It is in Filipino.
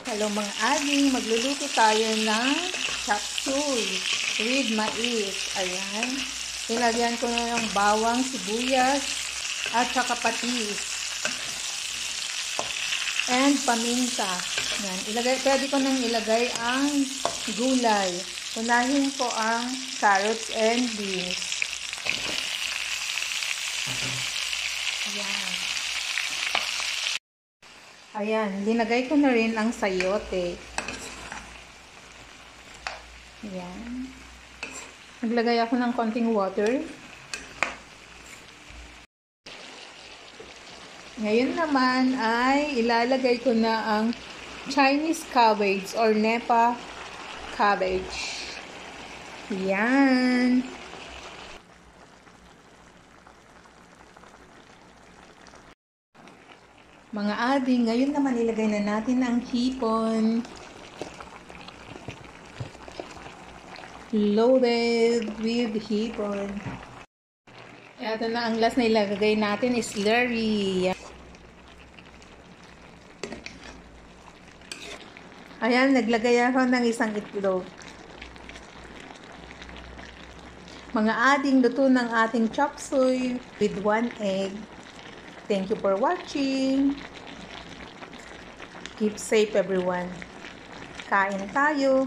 Hello mga ading, magluluto tayo ng chop suey with mais. Ayan. Ilagyan ko na ng bawang, sibuyas, at saka patis. And paminta. Ayan. Pwede ko nang ilagay ang gulay. Unahin ko ang carrots and beans. Ayan. Ayan, linagay ko na rin ang sayote. Ayan. Naglagay ako ng konting water. Ngayon naman ay ilalagay ko na ang Chinese cabbage or Nepa cabbage. Ayan. Mga ading, ngayon naman ilagay na natin ang hipon. Loaded with hipon. Ito na ang last na ilagay natin is slurry. Ayan, naglagay ako ng isang itlog. Mga ading, luto ng ating chop suey with 1 egg. Thank you for watching. Keep safe everyone. Kain tayo.